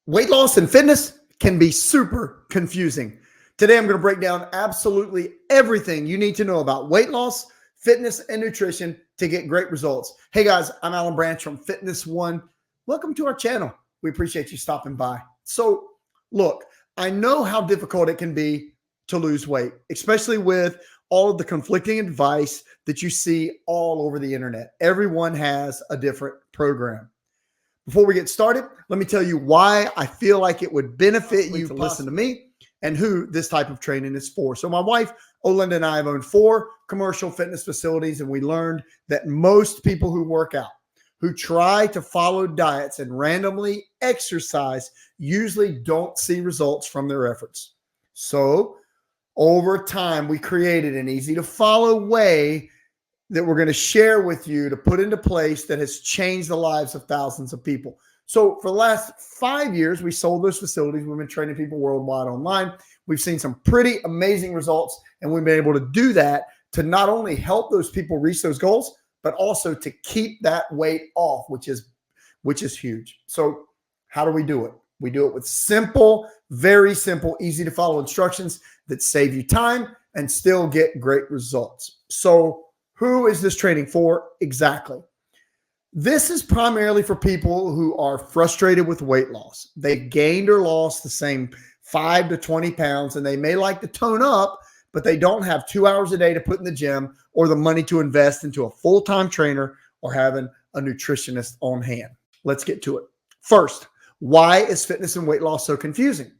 Weight loss and fitness can be super confusing. Today, I'm going to break down absolutely everything you need to know about weight loss, fitness, and nutrition to get great results. Hey guys, I'm Alan Branch from Fitness One. Welcome to our channel. We appreciate you stopping by. So look, I know how difficult it can be to lose weight, especially with all of the conflicting advice that you see all over the internet. Everyone has a different program. Before we get started, let me tell you why I feel like it would benefit you to listen to me and who this type of training is for. So my wife, Olinda, and I have owned 4 commercial fitness facilities, and we learned that most people who work out, who try to follow diets and randomly exercise, usually don't see results from their efforts. So over time, we created an easy to follow way that we're going to share with you to put into place that has changed the lives of thousands of people. So for the last 5 years, we sold those facilities. We've been training people worldwide online. We've seen some pretty amazing results, and we've been able to do that to not only help those people reach those goals, but also to keep that weight off, which is huge. So how do we do it? We do it with simple, very simple, easy to follow instructions that save you time and still get great results. So who is this training for exactly? This is primarily for people who are frustrated with weight loss. They've gained or lost the same 5 to 20 pounds, and they may like to tone up, but they don't have 2 hours a day to put in the gym or the money to invest into a full-time trainer or having a nutritionist on hand. Let's get to it. First, why is fitness and weight loss so confusing?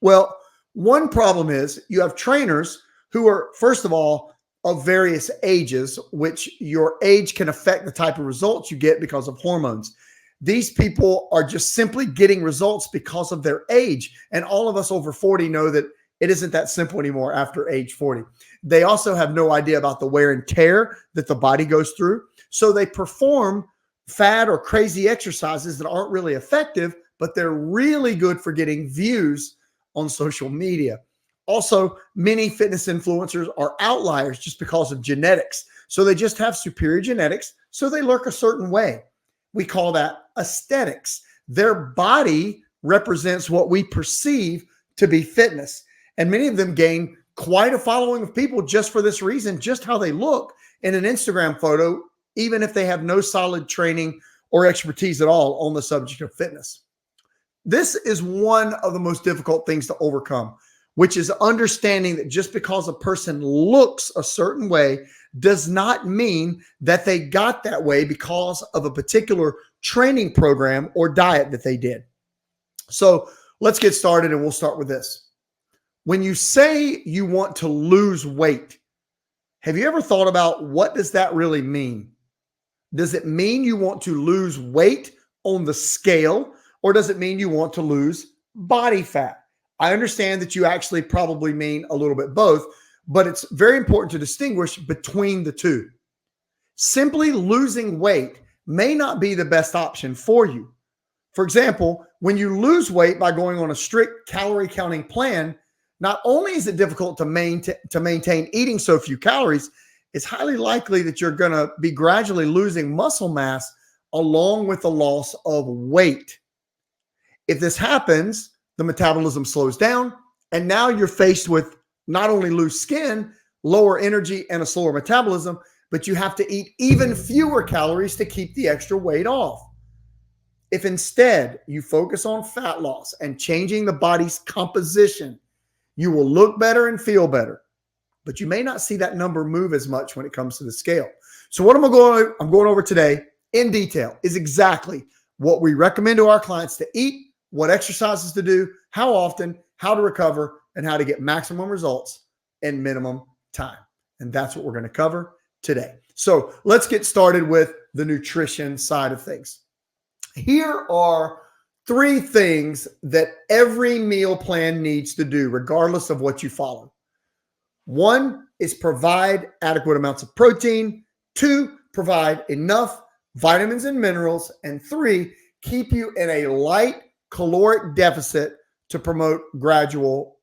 Well, one problem is you have trainers who are, first of all, of various ages, which your age can affect the type of results you get because of hormones. These people are just simply getting results because of their age. And all of us over 40 know that it isn't that simple anymore after age 40. They also have no idea about the wear and tear that the body goes through. So they perform fad or crazy exercises that aren't really effective, but they're really good for getting views on social media. Also, many fitness influencers are outliers just because of genetics. So they just have superior genetics, so they look a certain way. We call that aesthetics. Their body represents what we perceive to be fitness. And many of them gain quite a following of people just for this reason, just how they look in an Instagram photo, even if they have no solid training or expertise at all on the subject of fitness. This is one of the most difficult things to overcome, which is understanding that just because a person looks a certain way does not mean that they got that way because of a particular training program or diet that they did. So let's get started, and we'll start with this. When you say you want to lose weight, have you ever thought about what does that really mean? Does it mean you want to lose weight on the scale, or does it mean you want to lose body fat? I understand that you actually probably mean a little bit both, but it's very important to distinguish between the two. Simply losing weight may not be the best option for you. For example, when you lose weight by going on a strict calorie counting plan, not only is it difficult to maintain eating so few calories, it's highly likely that you're going to be gradually losing muscle mass along with the loss of weight. If this happens, the metabolism slows down, and now you're faced with not only loose skin, lower energy, and a slower metabolism, but you have to eat even fewer calories to keep the extra weight off. If instead you focus on fat loss and changing the body's composition, you will look better and feel better, but you may not see that number move as much when it comes to the scale. So what I'm going over today in detail is exactly what we recommend to our clients to eat, what exercises to do, how often, how to recover, and how to get maximum results in minimum time. And that's what we're going to cover today. So let's get started with the nutrition side of things. Here are 3 things that every meal plan needs to do, regardless of what you follow. 1 is provide adequate amounts of protein. 2, provide enough vitamins and minerals. And 3, keep you in a light caloric deficit to promote gradual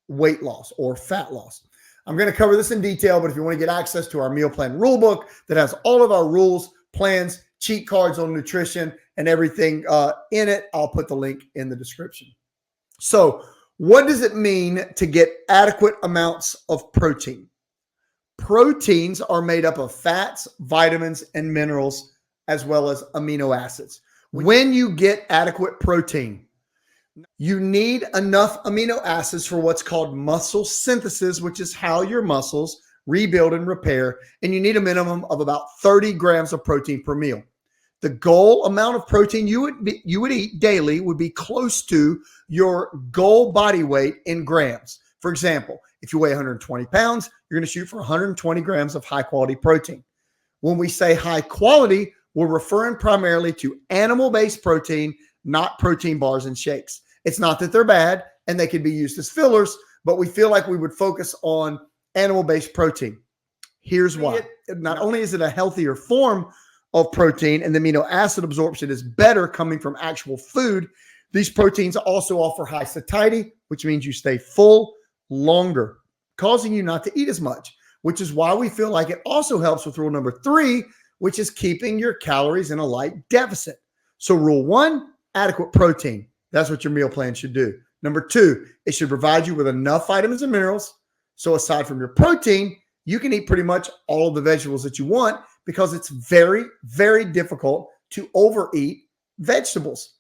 weight loss or fat loss. I'm going to cover this in detail, but if you want to get access to our meal plan rule book that has all of our rules, plans, cheat cards on nutrition, and everything in it. I'll put the link in the description. So what does it mean to get adequate amounts of protein? Proteins are made up of fats, vitamins, and minerals, as well as amino acids. When you get adequate protein, you need enough amino acids for what's called muscle synthesis, which is how your muscles rebuild and repair. And you need a minimum of about 30 grams of protein per meal. The goal amount of protein you would eat daily would be close to your goal body weight in grams. For example, if you weigh 120 pounds, you're going to shoot for 120 grams of high quality protein. When we say high quality, we're referring primarily to animal-based protein, not protein bars and shakes. It's not that they're bad and they can be used as fillers, but we feel like we would focus on animal-based protein. Here's why. Not only is it a healthier form of protein and the amino acid absorption is better coming from actual food, these proteins also offer high satiety, which means you stay full longer, causing you not to eat as much, which is why we feel like it also helps with rule number 3, which is keeping your calories in a light deficit. So rule 1, adequate protein. That's what your meal plan should do. Number 2, it should provide you with enough vitamins and minerals. So aside from your protein, you can eat pretty much all of the vegetables that you want because it's very, very difficult to overeat vegetables.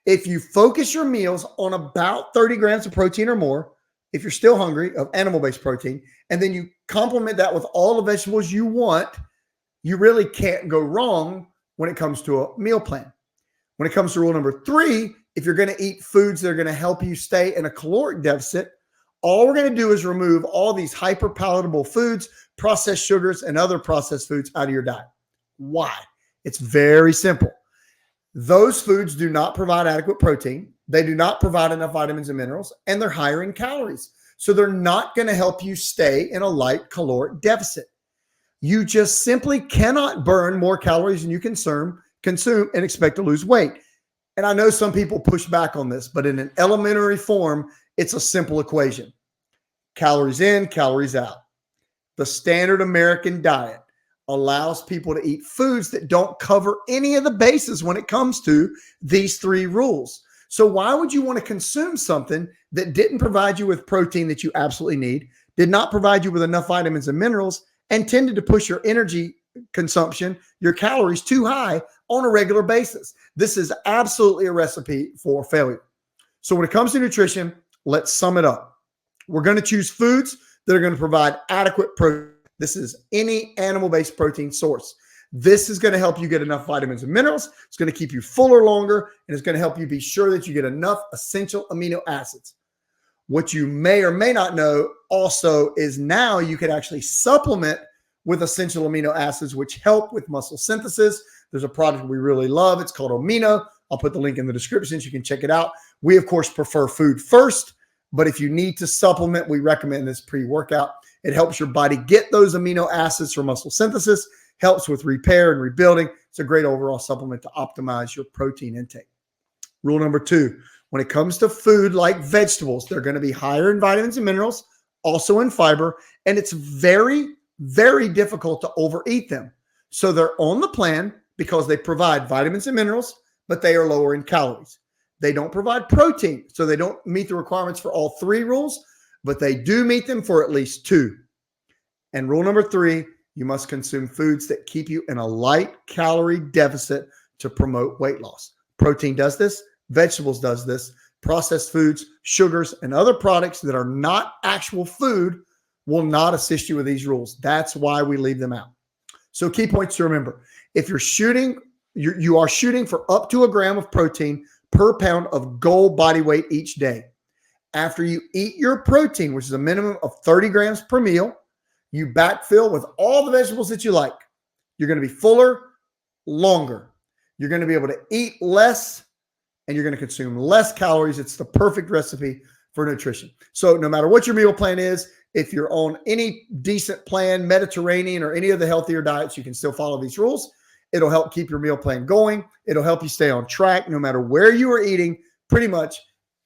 If you focus your meals on about 30 grams of protein or more, if you're still hungry, of animal-based protein, and then you complement that with all the vegetables you want, you really can't go wrong when it comes to a meal plan. When it comes to rule number 3, if you're going to eat foods that are going to help you stay in a caloric deficit, all we're going to do is remove all these hyper-palatable foods, processed sugars, and other processed foods out of your diet. Why? It's very simple. Those foods do not provide adequate protein. They do not provide enough vitamins and minerals, and they're higher in calories. So they're not going to help you stay in a light caloric deficit. You just simply cannot burn more calories than you consume and expect to lose weight. And I know some people push back on this, but in an elementary form, it's a simple equation. Calories in, calories out. The standard American diet allows people to eat foods that don't cover any of the bases when it comes to these 3 rules. So why would you want to consume something that didn't provide you with protein that you absolutely need, did not provide you with enough vitamins and minerals, and tended to push your energy consumption, your calories too high on a regular basis? This is absolutely a recipe for failure. So when it comes to nutrition, let's sum it up. We're going to choose foods that are going to provide adequate protein. This is any animal-based protein source. This is going to help you get enough vitamins and minerals. It's going to keep you fuller longer, and it's going to help you be sure that you get enough essential amino acids. What you may or may not know also is now you can actually supplement with essential amino acids, which help with muscle synthesis. There's a product we really love. It's called Amino. I'll put the link in the description so you can check it out. We, of course, prefer food first, but if you need to supplement, we recommend this pre-workout. It helps your body get those amino acids for muscle synthesis, helps with repair and rebuilding. It's a great overall supplement to optimize your protein intake. Rule number 2, when it comes to food like vegetables, they're going to be higher in vitamins and minerals, also in fiber, and it's very, very difficult to overeat them. So they're on the plan because they provide vitamins and minerals, but they are lower in calories. They don't provide protein, so they don't meet the requirements for all 3 rules, but they do meet them for at least 2. And rule number 3, you must consume foods that keep you in a light calorie deficit to promote weight loss. Protein does this. Vegetables does this. Processed foods, sugars, and other products that are not actual food will not assist you with these rules. That's why we leave them out. So key points to remember. If you're shooting, you are shooting for up to 1 gram of protein per pound of goal body weight each day. After you eat your protein, which is a minimum of 30 grams per meal, you backfill with all the vegetables that you like. You're going to be fuller, longer. You're going to be able to eat less, and you're going to consume less calories. It's the perfect recipe for nutrition. So no matter what your meal plan is, if you're on any decent plan, Mediterranean or any of the healthier diets, you can still follow these rules. It'll help keep your meal plan going. It'll help you stay on track no matter where you are eating. Pretty much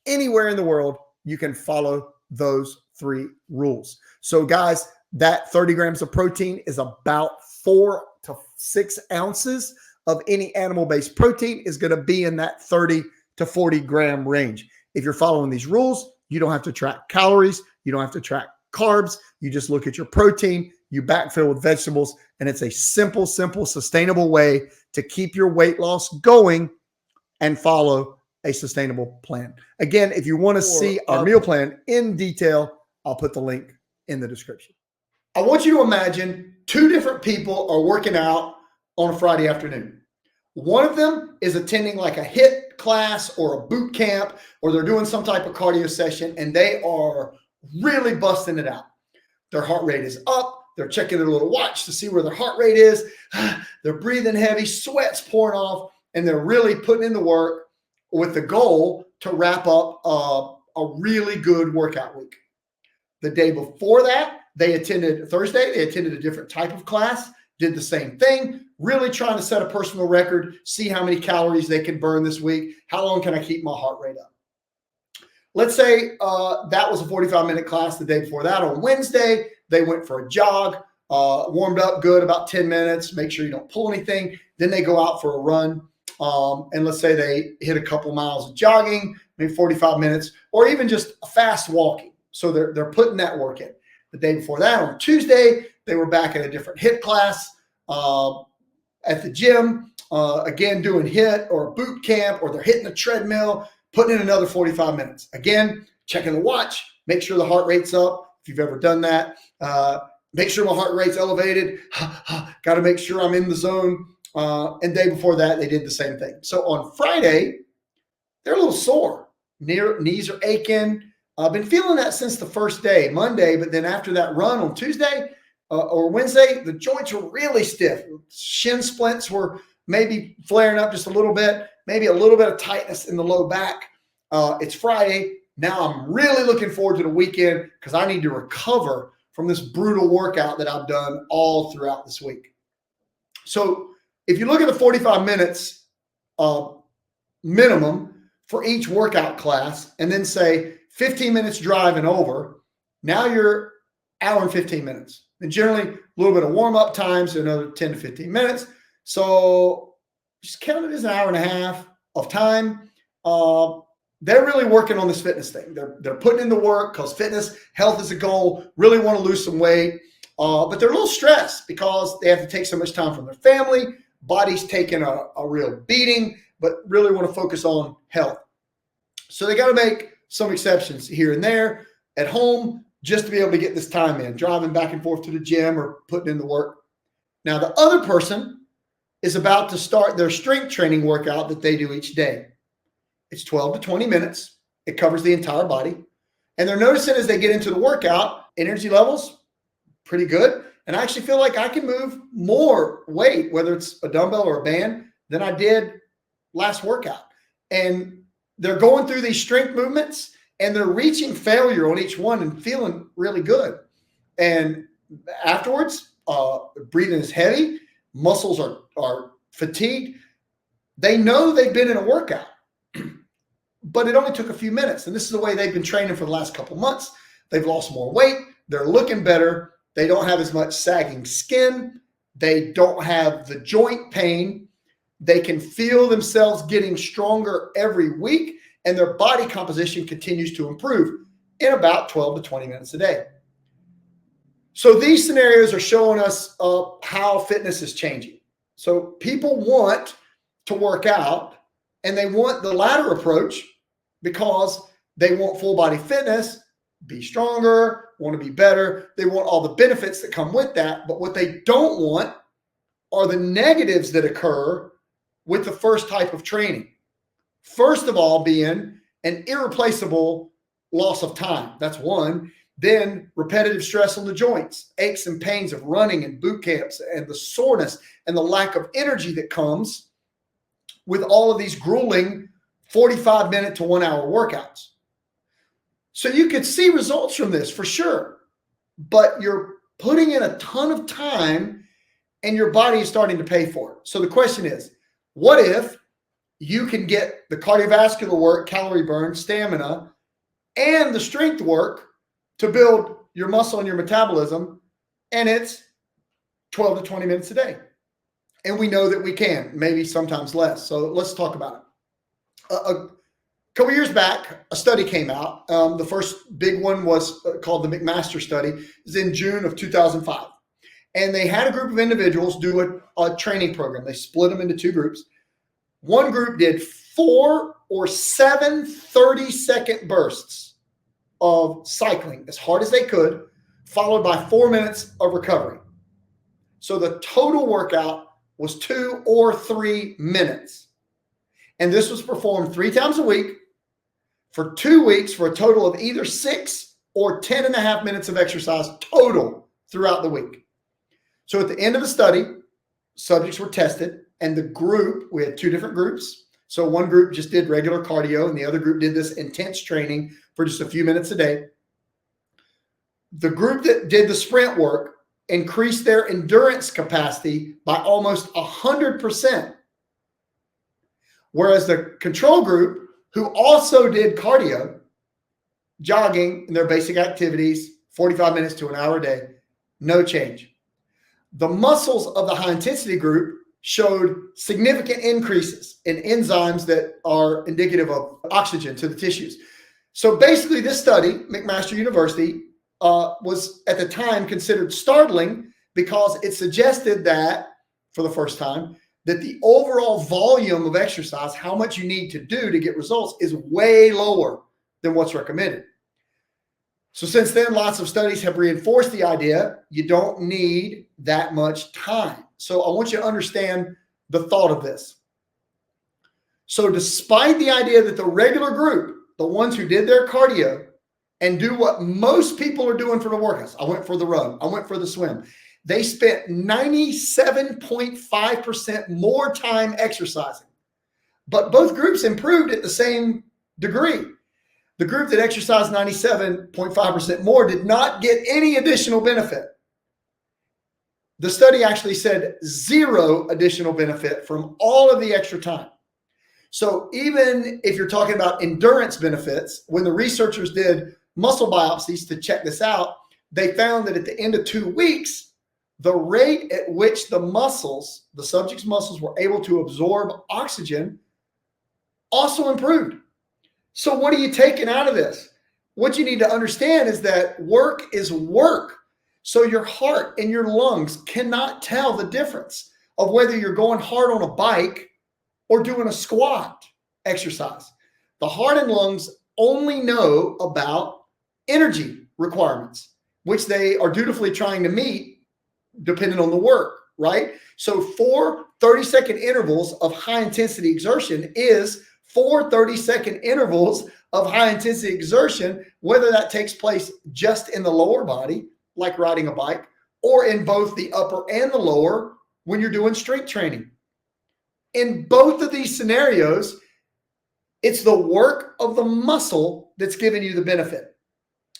anywhere in the world, you can follow those 3 rules. So guys, that 30 grams of protein is about 4 to 6 ounces of any animal-based protein is going to be in that 30 to 40 gram range. If you're following these rules, you don't have to track calories. You don't have to track carbs. You just look at your protein, you backfill with vegetables, and it's a simple, sustainable way to keep your weight loss going and follow a sustainable plan. Again, if you want to see our meal plan in detail, I'll put the link in the description. I want you to imagine two different people are working out on a Friday afternoon. One of them is attending like a HIIT class or a boot camp, or they're doing some type of cardio session, and they are really busting it out. Their heart rate is up. They're checking their little watch to see where their heart rate is. They're breathing heavy, sweat's pouring off, and they're really putting in the work with the goal to wrap up a really good workout week. The day before that, Thursday, they attended a different type of class, did the same thing, really trying to set a personal record, see how many calories they can burn this week. How long can I keep my heart rate up? Let's say that was a 45-minute class the day before that. On Wednesday, they went for a jog, warmed up good, about 10 minutes, make sure you don't pull anything. Then they go out for a run. And let's say they hit a couple miles of jogging, maybe 45 minutes, or even just a fast walking. So they're putting that work in. The day before that, on Tuesday, they were back at a different HIIT class at the gym, again, doing HIIT or a boot camp, or they're hitting a treadmill, putting in another 45 minutes. Again, checking the watch, make sure the heart rate's up. If you've ever done that, make sure my heart rate's elevated. Got to make sure I'm in the zone. And day before that, they did the same thing. So on Friday, they're a little sore. Knees are aching. I've been feeling that since the first day, Monday, but then after that run on Tuesday or Wednesday, the joints were really stiff. Shin splints were maybe flaring up just a little bit, maybe a little bit of tightness in the low back. It's Friday. Now I'm really looking forward to the weekend because I need to recover from this brutal workout that I've done all throughout this week. So if you look at the 45 minutes minimum for each workout class, and then say 15 minutes drive and over, now you're hour and 15 minutes. And generally a little bit of warm-up time, so another 10 to 15 minutes. So just count it as an hour and a half of time. They're really working on this fitness thing. They're putting in the work because fitness, health is a goal, really want to lose some weight. But they're a little stressed because they have to take so much time from their family. Body's taking a real beating, but really want to focus on health. So they got to make some exceptions here and there at home just to be able to get this time in, driving back and forth to the gym or putting in the work. Now, the other person is about to start their strength training workout that they do each day. It's 12 to 20 minutes. It covers the entire body. And they're noticing as they get into the workout, energy levels, pretty good. And I actually feel like I can move more weight, whether it's a dumbbell or a band, than I did last workout. And they're going through these strength movements and they're reaching failure on each one and feeling really good. And afterwards, breathing is heavy, muscles are fatigued. They know they've been in a workout, but it only took a few minutes. And this is the way they've been training for the last couple months. They've lost more weight. They're looking better. They don't have as much sagging skin. They don't have the joint pain. They can feel themselves getting stronger every week, and their body composition continues to improve in about 12 to 20 minutes a day. So these scenarios are showing us how fitness is changing. So people want to work out, and they want the latter approach because they want full body fitness, be stronger, want to be better. They want all the benefits that come with that. But what they don't want are the negatives that occur with the first type of training. First of all, being an irreplaceable loss of time. That's one. Then repetitive stress on the joints, aches and pains of running and boot camps, and the soreness and the lack of energy that comes with all of these grueling 45-minute to 1 hour workouts. So you could see results from this for sure, but you're putting in a ton of time and your body is starting to pay for it. So the question is, what if you can get the cardiovascular work, calorie burn, stamina, and the strength work to build your muscle and your metabolism, and it's 12 to 20 minutes a day? And we know that we can, maybe sometimes less. So let's talk about it. A couple years back, a study came out. The first big one was called the McMaster study. It was in June of 2005. And they had a group of individuals do a training program. They split them into two groups. One group did 4 or 7 30-second bursts of cycling as hard as they could, followed by 4 minutes of recovery. So the total workout was 2 or 3 minutes. And this was performed 3 times a week for 2 weeks for a total of either 6 or 10.5 minutes of exercise total throughout the week. So at the end of the study, subjects were tested, and the group, we had 2 different groups. So one group just did regular cardio and the other group did this intense training for just a few minutes a day. The group that did the sprint work increased their endurance capacity by almost 100%. Whereas the control group, who also did cardio, jogging, and their basic activities, 45 minutes to an hour a day, no change. The muscles of the high intensity group showed significant increases in enzymes that are indicative of oxygen to the tissues. So basically this study, McMaster University, was at the time considered startling because it suggested that, for the first time, that the overall volume of exercise, how much you need to do to get results, is way lower than what's recommended. So since then, lots of studies have reinforced the idea you don't need that much time. So I want you to understand the thought of this. So despite the idea that the regular group, the ones who did their cardio and do what most people are doing for the workouts, I went for the run, I went for the swim, they spent 97.5% more time exercising. But both groups improved at the same degree. The group that exercised 97.5% more did not get any additional benefit. The study actually said 0 additional benefit from all of the extra time. So even if you're talking about endurance benefits, when the researchers did muscle biopsies to check this out, they found that at the end of 2 weeks, the rate at which the muscles, the subject's muscles, were able to absorb oxygen also improved. So what are you taking out of this? What you need to understand is that work is work. So your heart and your lungs cannot tell the difference of whether you're going hard on a bike or doing a squat exercise. The heart and lungs only know about energy requirements, which they are dutifully trying to meet depending on the work, right? So 4 30-second intervals of high intensity exertion is 4 30-second intervals of high intensity exertion, whether that takes place just in the lower body, like riding a bike, or in both the upper and the lower when you're doing strength training. In both of these scenarios, it's the work of the muscle that's giving you the benefit.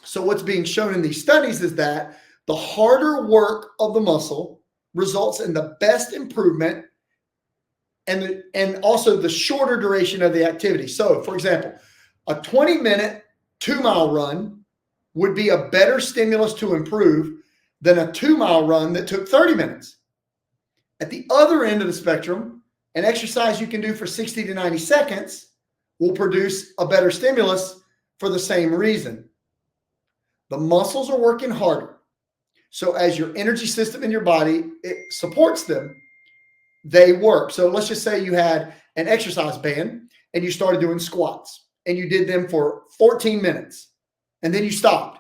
So what's being shown in these studies is that the harder work of the muscle results in the best improvement and also the shorter duration of the activity. So, for example, a 20-minute 2-mile run would be a better stimulus to improve than a 2-mile run that took 30 minutes. At the other end of the spectrum, an exercise you can do for 60 to 90 seconds will produce a better stimulus for the same reason. The muscles are working harder. So as your energy system in your body, it supports them, they work. So let's just say you had an exercise band and you started doing squats and you did them for 14 minutes and then you stopped,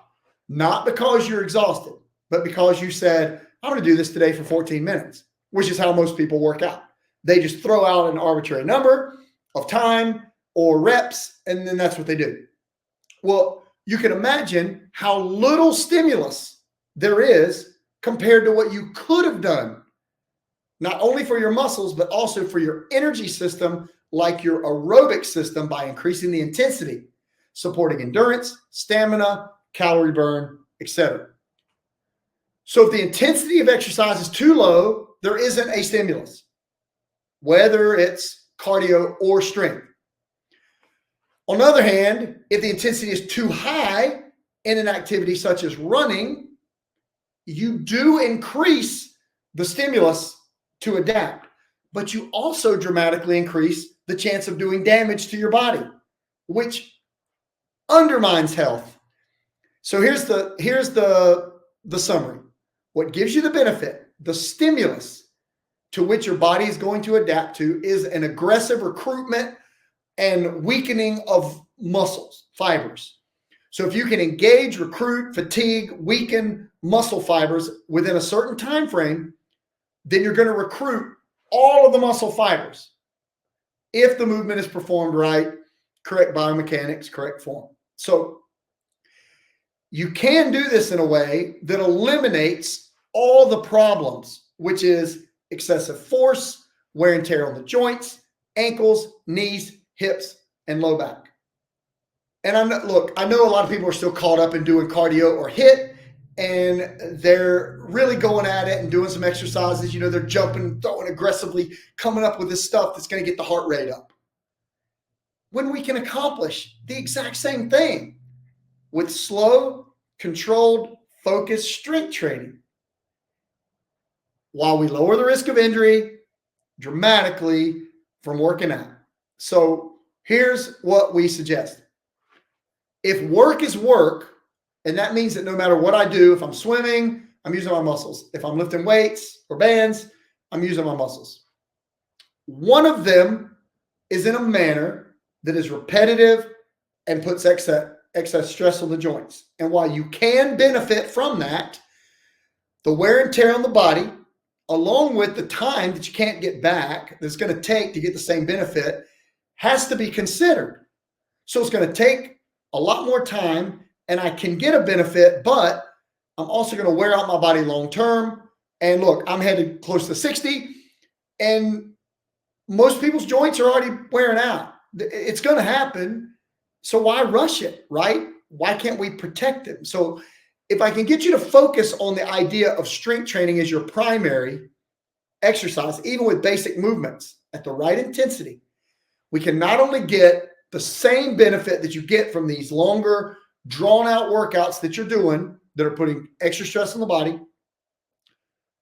not because you're exhausted, but because you said, I'm going to do this today for 14 minutes, which is how most people work out. They just throw out an arbitrary number of time or reps, and then that's what they do. Well, you can imagine how little stimulus there is compared to what you could have done, not only for your muscles, but also for your energy system, like your aerobic system, by increasing the intensity, supporting endurance, stamina, calorie burn, etc. So if the intensity of exercise is too low, there isn't a stimulus, whether it's cardio or strength. On the other hand, if the intensity is too high in an activity such as running, you do increase the stimulus to adapt. but you also dramatically increase the chance of doing damage to your body, which undermines health. So here's the summary. What gives you the benefit, the stimulus to which your body is going to adapt to, is an aggressive recruitment and weakening of muscles, fibers. So if you can engage, recruit, fatigue, weaken muscle fibers within a certain time frame, then you're going to recruit all of the muscle fibers if the movement is performed right, correct biomechanics, correct form. So you can do this in a way that eliminates all the problems, which is excessive force, wear and tear on the joints, ankles, knees, hips, and low back. And I know a lot of people are still caught up in doing cardio or HIIT, and they're really going at it and doing some exercises. You know, they're jumping, throwing aggressively, coming up with this stuff that's going to get the heart rate up. When we can accomplish the exact same thing with slow, controlled, focused strength training, while we lower the risk of injury dramatically from working out. So here's what we suggest. If work is work, and that means that no matter what I do, if I'm swimming, I'm using my muscles. If I'm lifting weights or bands, I'm using my muscles. One of them is in a manner that is repetitive and puts excess stress on the joints. And while you can benefit from that, the wear and tear on the body, along with the time that you can't get back, that's going to take to get the same benefit, has to be considered. So it's going to take a lot more time, and I can get a benefit, but I'm also going to wear out my body long term. And look, I'm headed close to 60, and most people's joints are already wearing out. It's going to happen. So why rush it, right? Why can't we protect them? So if I can get you to focus on the idea of strength training as your primary exercise, even with basic movements at the right intensity, we can not only get the same benefit that you get from these longer, drawn out workouts that you're doing that are putting extra stress on the body.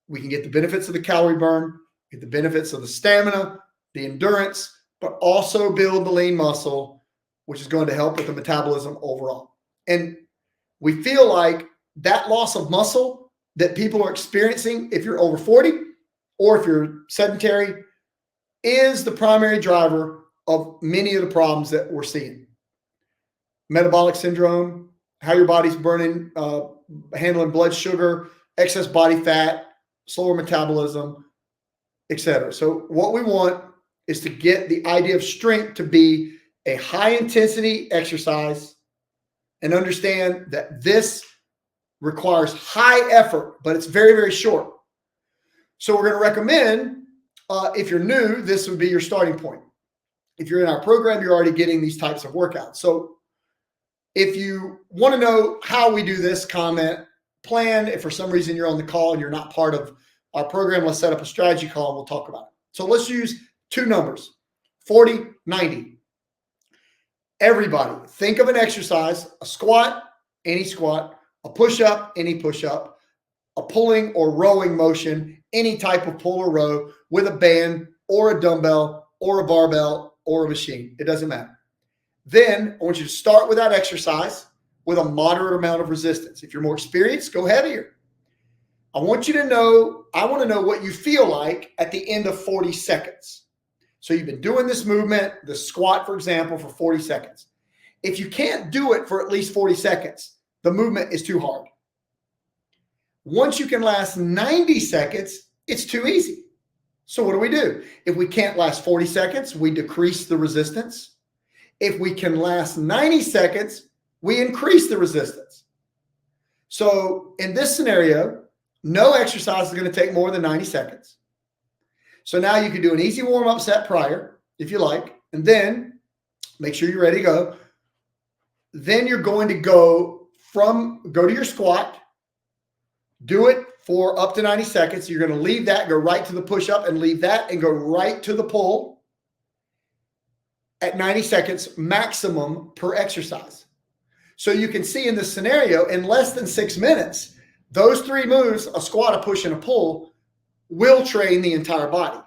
We can get the benefits of the calorie burn, get the benefits of the stamina, the endurance, but also build the lean muscle, which is going to help with the metabolism overall. And we feel like that loss of muscle that people are experiencing if you're over 40 or if you're sedentary is the primary driver of many of the problems that we're seeing. Metabolic syndrome, how your body's burning, handling blood sugar, excess body fat, slower metabolism, etc. So what we want is to get the idea of strength to be a high intensity exercise and understand that this requires high effort, but it's very, very short. So we're going to recommend, if you're new, this would be your starting point. If you're in our program, you're already getting these types of workouts. So if you want to know how we do this, comment, plan. If for some reason you're on the call and you're not part of our program, let's set up a strategy call and we'll talk about it. So let's use two numbers, 40, 90. Everybody, think of an exercise, a squat, any squat, a push-up, any push-up, a pulling or rowing motion, any type of pull or row with a band or a dumbbell or a barbell or a machine. It doesn't matter. Then I want you to start with that exercise with a moderate amount of resistance. If you're more experienced, go heavier. I want to know what you feel like at the end of 40 seconds. So you've been doing this movement, the squat, for example, for 40 seconds. If you can't do it for at least 40 seconds, the movement is too hard. Once you can last 90 seconds, it's too easy. So what do? If we can't last 40 seconds, we decrease the resistance. If we can last 90 seconds, we increase the resistance. So in this scenario, no exercise is going to take more than 90 seconds. So now you can do an easy warm-up set prior, if you like, and then make sure you're ready to go. Then you're going to go to your squat, do it for up to 90 seconds. You're going to leave that, go right to the push-up and leave that and go right to the pull at 90 seconds maximum per exercise. So you can see in this scenario, in less than 6 minutes, those three moves, a squat, a push, and a pull, will train the entire body.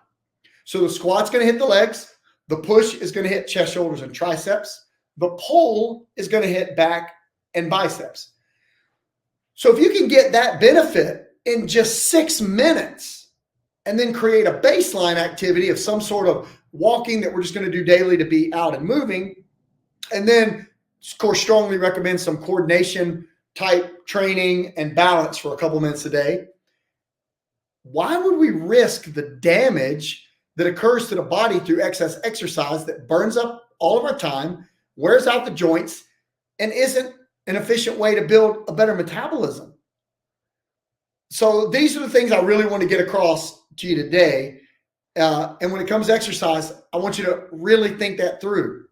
So the squat's going to hit the legs. The push is going to hit chest, shoulders, and triceps. The pull is going to hit back and biceps. So if you can get that benefit in just 6 minutes and then create a baseline activity of some sort of walking that we're just going to do daily to be out and moving, and then, of course, strongly recommend some coordination type training and balance for a couple minutes a day. Why would we risk the damage that occurs to the body through excess exercise that burns up all of our time, wears out the joints, and isn't an efficient way to build a better metabolism? So these are the things I really want to get across to you today. And when it comes to exercise, I want you to really think that through.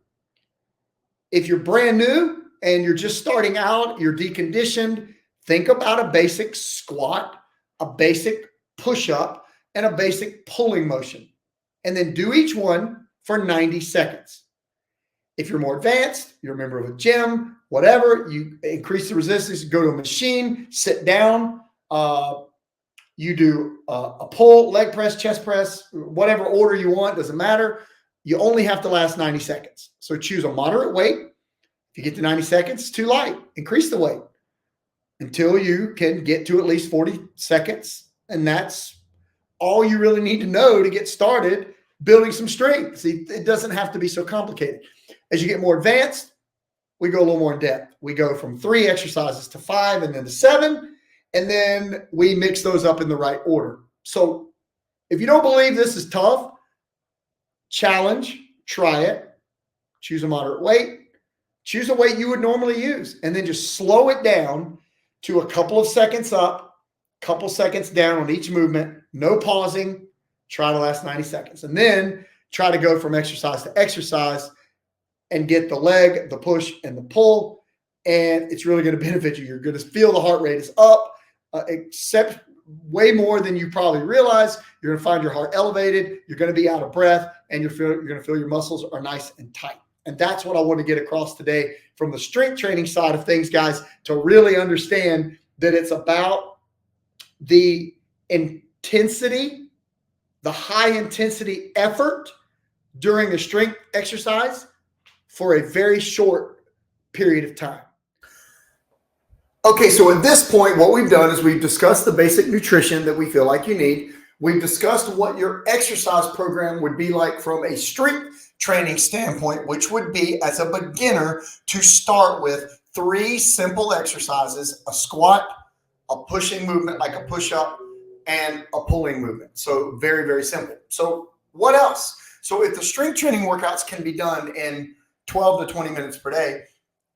If you're brand new and you're just starting out, you're deconditioned, think about a basic squat, a basic push-up, and a basic pulling motion. And then do each one for 90 seconds. If you're more advanced, you're a member of a gym, whatever, you increase the resistance, go to a machine, sit down, you do a pull, leg press, chest press, whatever order you want, doesn't matter. You only have to last 90 seconds. So choose a moderate weight. If you get to 90 seconds, it's too light. Increase the weight until you can get to at least 40 seconds. And that's all you really need to know to get started building some strength. See, it doesn't have to be so complicated. As you get more advanced, we go a little more in depth. We go from 3 exercises to 5 and then to 7. And then we mix those up in the right order. So if you don't believe this is tough, challenge, try it, choose a moderate weight, choose a weight you would normally use, and then just slow it down to a couple of seconds up, couple seconds down on each movement, no pausing, try to last 90 seconds. And then try to go from exercise to exercise and get the leg, the push, and the pull. And it's really going to benefit you. You're going to feel the heart rate is up, except way more than you probably realize. You're going to find your heart elevated. You're going to be out of breath, and you're going to feel your muscles are nice and tight. And that's what I want to get across today from the strength training side of things, guys, to really understand that it's about the intensity, the high intensity effort during a strength exercise for a very short period of time. Okay, so at this point, what we've done is we've discussed the basic nutrition that we feel like you need. We've discussed what your exercise program would be like from a strength training standpoint, which would be, as a beginner, to start with 3 simple exercises: a squat, a pushing movement like a push-up, and a pulling movement. So very, very simple. So what else? So if the strength training workouts can be done in 12 to 20 minutes per day,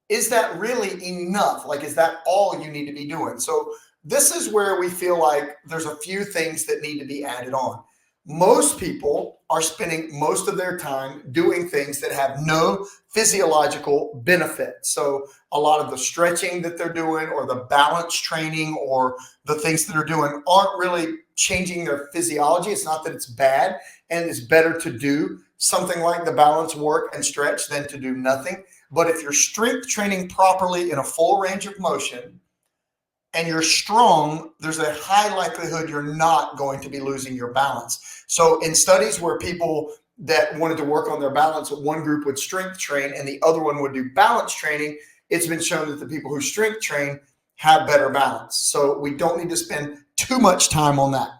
is that really enough? Like, is that all you need to be doing? So this is where we feel like there's a few things that need to be added on. Most people are spending most of their time doing things that have no physiological benefit. So a lot of the stretching that they're doing, or the balance training, or the things that they're doing aren't really changing their physiology. It's not that it's bad, and it's better to do something like the balance work and stretch than to do nothing. But if you're strength training properly in a full range of motion and you're strong, there's a high likelihood you're not going to be losing your balance. So in studies where people that wanted to work on their balance, one group would strength train and the other one would do balance training, it's been shown that the people who strength train have better balance. So we don't need to spend too much time on that.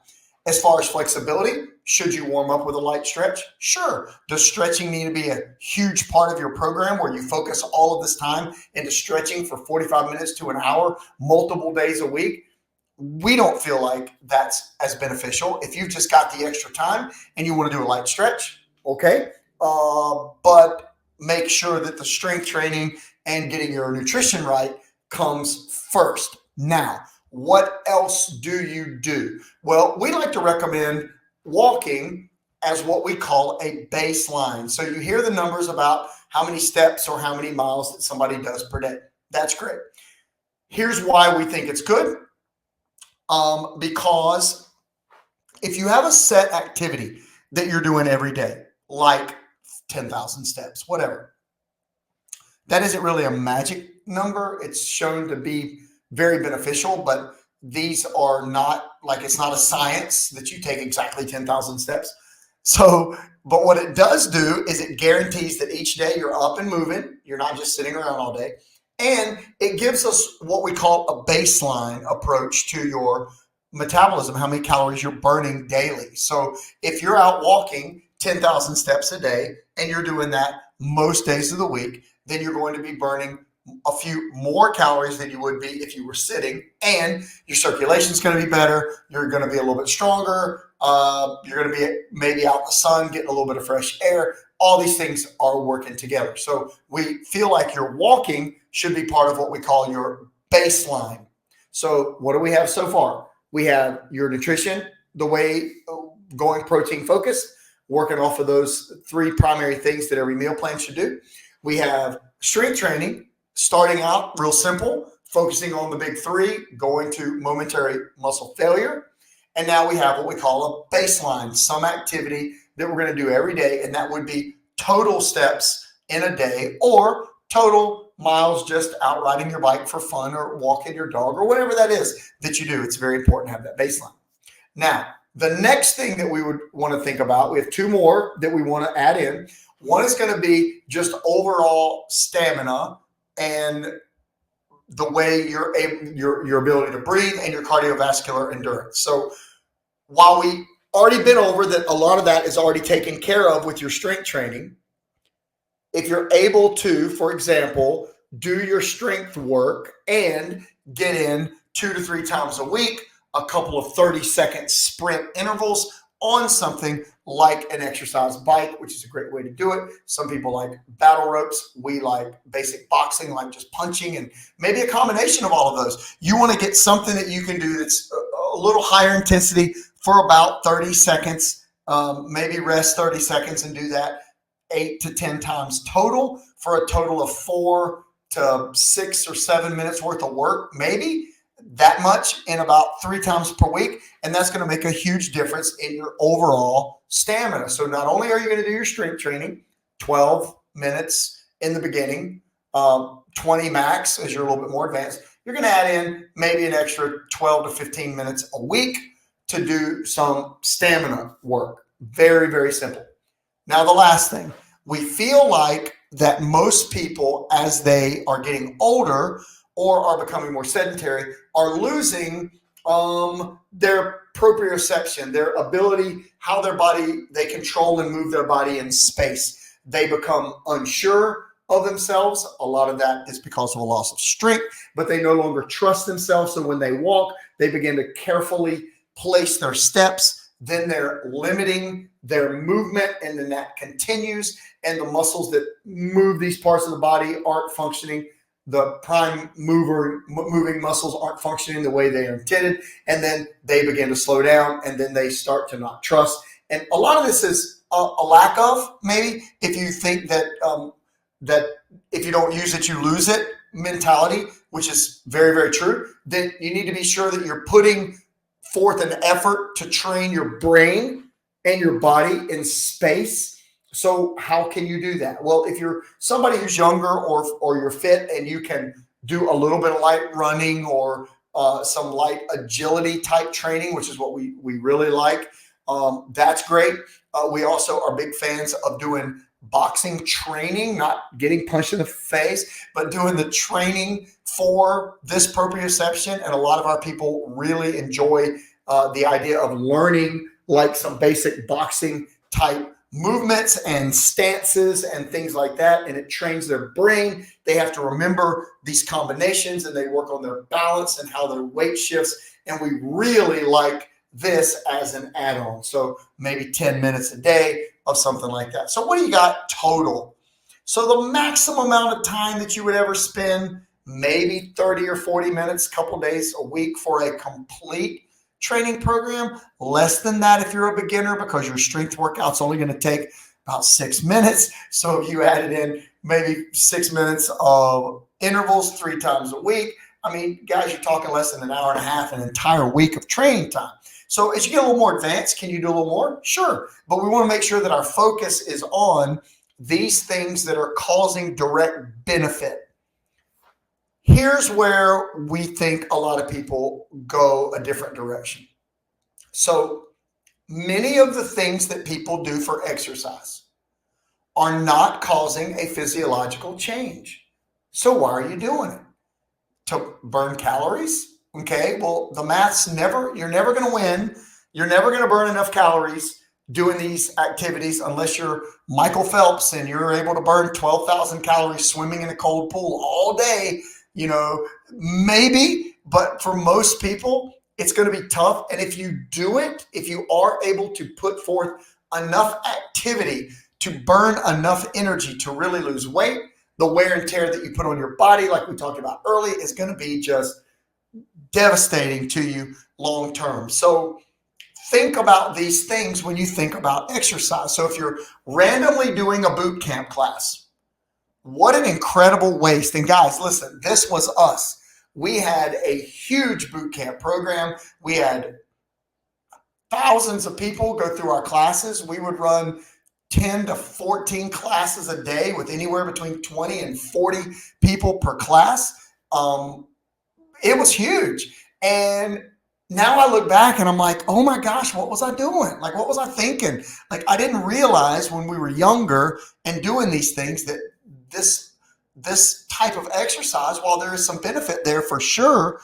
As far as flexibility, should you warm up with a light stretch? Sure. Does stretching need to be a huge part of your program where you focus all of this time into stretching for 45 minutes to an hour, multiple days a week? We don't feel like that's as beneficial. If you've just got the extra time and you want to do a light stretch, okay. But make sure that the strength training and getting your nutrition right comes first. Now, what else do you do? Well, we like to recommend walking as what we call a baseline. So you hear the numbers about how many steps or how many miles that somebody does per day. That's great. Here's why we think it's good. Because if you have a set activity that you're doing every day, like 10,000 steps, whatever, that isn't really a magic number. It's shown to be very beneficial, but these are not, like, it's not a science that you take exactly 10,000 steps. So, but what it does do is it guarantees that each day you're up and moving. You're not just sitting around all day. And it gives us what we call a baseline approach to your metabolism, how many calories you're burning daily. So if you're out walking 10,000 steps a day and you're doing that most days of the week, then you're going to be burning a few more calories than you would be if you were sitting, and your circulation is going to be better. You're going to be a little bit stronger. You're going to be maybe out in the sun, getting a little bit of fresh air. All these things are working together. So we feel like your walking should be part of what we call your baseline. So what do we have so far? We have your nutrition, the way going protein focused, working off of those three primary things that every meal plan should do. We have strength training, starting out real simple, focusing on the big three, going to momentary muscle failure. And now we have what we call a baseline, some activity that we're going to do every day. And that would be total steps in a day or total miles just out riding your bike for fun or walking your dog or whatever that is that you do. It's very important to have that baseline. Now, the next thing that we would want to think about, we have two more that we want to add in. One is going to be just overall stamina and the way your ability to breathe and your cardiovascular endurance. So while we already been over that, a lot of that is already taken care of with your strength training. If you're able to, for example, do your strength work and get in 2 to 3 times a week, a couple of 30-second sprint intervals on something like an exercise bike, which is a great way to do it. Some people like battle ropes. We like basic boxing, like just punching, and maybe a combination of all of those. You want to get something that you can do that's a little higher intensity for about 30 seconds, maybe rest 30 seconds and do that 8 to 10 times total for a total of 4 to 6 or 7 minutes worth of work, maybe that much in about 3 times per week. And that's going to make a huge difference in your overall stamina. So not only are you going to do your strength training, 12 minutes in the beginning, 20 max as you're a little bit more advanced, you're going to add in maybe an extra 12 to 15 minutes a week to do some stamina work. Very, very simple. Now, the last thing, we feel like that most people, as they are getting older or are becoming more sedentary, are losing their proprioception, their ability, how their body, they control and move their body in space. They become unsure of themselves. A lot of that is because of a loss of strength, but they no longer trust themselves. So when they walk, they begin to carefully place their steps. Then they're limiting their movement, and then that continues. And the muscles that move these parts of the body aren't functioning. The prime moving muscles aren't functioning the way they are intended. And then they begin to slow down, and then they start to not trust. And a lot of this is a lack of, maybe, if you think that that if you don't use it, you lose it mentality, which is very, very true. Then you need to be sure that you're putting forth an effort to train your brain and your body in space. So how can you do that? Well, if you're somebody who's younger or you're fit and you can do a little bit of light running or some light agility type training, which is what we really like, that's great. We also are big fans of doing boxing training, not getting punched in the face, but doing the training for this proprioception. And a lot of our people really enjoy the idea of learning like some basic boxing type movements and stances and things like that. And it trains their brain. They have to remember these combinations, and they work on their balance and how their weight shifts. And we really like this as an add-on. So maybe 10 minutes a day of something like that. So what do you got total? So the maximum amount of time that you would ever spend, maybe 30 or 40 minutes, a couple days a week for a complete training program. Less than that if you're a beginner, because your strength workout's only going to take about 6 minutes. So if you added in maybe 6 minutes of intervals 3 times a week, I mean, guys, you're talking less than an hour and a half, an entire week of training time. So as you get a little more advanced, can you do a little more? Sure. But we want to make sure that our focus is on these things that are causing direct benefit. Here's where we think a lot of people go a different direction. So many of the things that people do for exercise are not causing a physiological change. So why are you doing it? To burn calories? Okay, well, the math's you're never going to win. You're never going to burn enough calories doing these activities unless you're Michael Phelps and you're able to burn 12,000 calories swimming in a cold pool all day. Maybe, but for most people, it's going to be tough. And if you do it, if you are able to put forth enough activity to burn enough energy to really lose weight, the wear and tear that you put on your body, like we talked about earlier, is going to be just devastating to you long term. So think about these things when you think about exercise. So if you're randomly doing a boot camp class, what an incredible waste. And guys, listen, this was us. We had a huge boot camp program. We had thousands of people go through our classes. We would run 10 to 14 classes a day with anywhere between 20 and 40 people per class. It was huge. And now I look back and I'm like, oh my gosh, what was I doing? Like, what was I thinking? Like, I didn't realize when we were younger and doing these things that this type of exercise, while there is some benefit there for sure,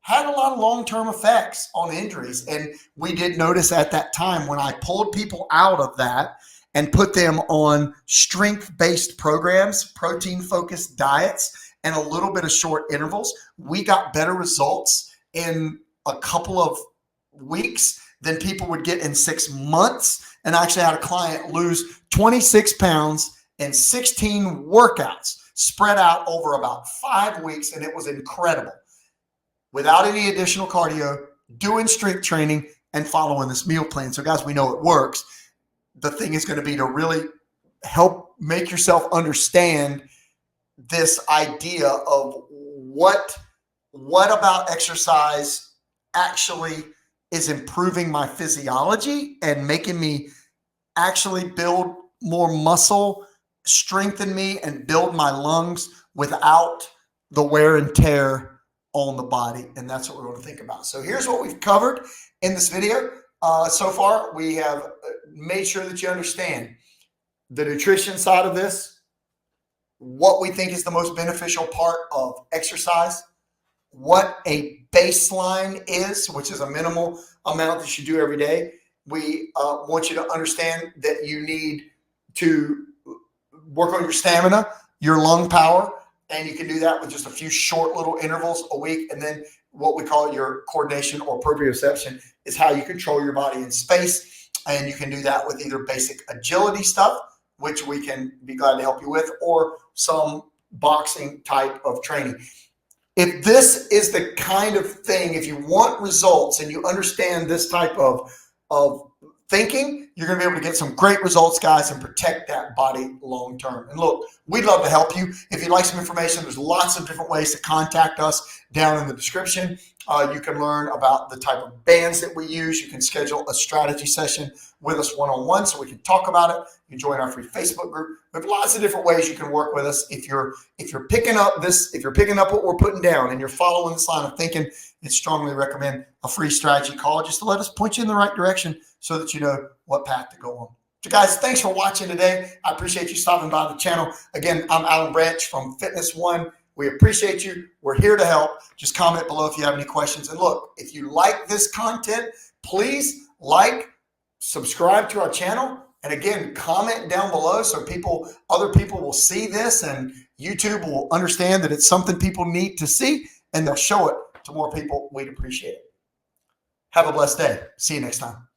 had a lot of long-term effects on injuries. And we did notice at that time when I pulled people out of that and put them on strength-based programs, protein-focused diets, and a little bit of short intervals, we got better results in a couple of weeks than people would get in 6 months. And I actually had a client lose 26 pounds in 16 workouts spread out over about 5 weeks. And it was incredible without any additional cardio, doing strength training and following this meal plan. So guys, we know it works. The thing is going to be to really help make yourself understand this idea of what about exercise actually is improving my physiology and making me actually build more muscle, strengthen me, and build my lungs without the wear and tear on the body. And that's what we're going to think about. So here's what we've covered in this video. So far, we have made sure that you understand the nutrition side of this, what we think is the most beneficial part of exercise, what a baseline is, which is a minimal amount that you do every day. We want you to understand that you need to work on your stamina, your lung power, and you can do that with just a few short little intervals a week. And then what we call your coordination or proprioception is how you control your body in space. And you can do that with either basic agility stuff, which we can be glad to help you with, or some boxing type of training. If this is the kind of thing, if you want results and you understand this type of thinking, you're going to be able to get some great results, guys, and protect that body long term. And look, we'd love to help you. If you'd like some information, there's lots of different ways to contact us down in the description. You can learn about the type of bands that we use. You can schedule a strategy session with us one-on-one so we can talk about it. You can join our free Facebook group. We have lots of different ways you can work with us. If you're picking up what we're putting down and you're following this line of thinking, I'd strongly recommend a free strategy call just to let us point you in the right direction so that you know what path to go on. So guys, thanks for watching today. I appreciate you stopping by the channel. Again, I'm Alan Branch from Fitness One. We appreciate you. We're here to help. Just comment below if you have any questions. And look, if you like this content, please subscribe to our channel. And again, comment down below so other people will see this and YouTube will understand that it's something people need to see and they'll show it to more people. We'd appreciate it. Have a blessed day. See you next time.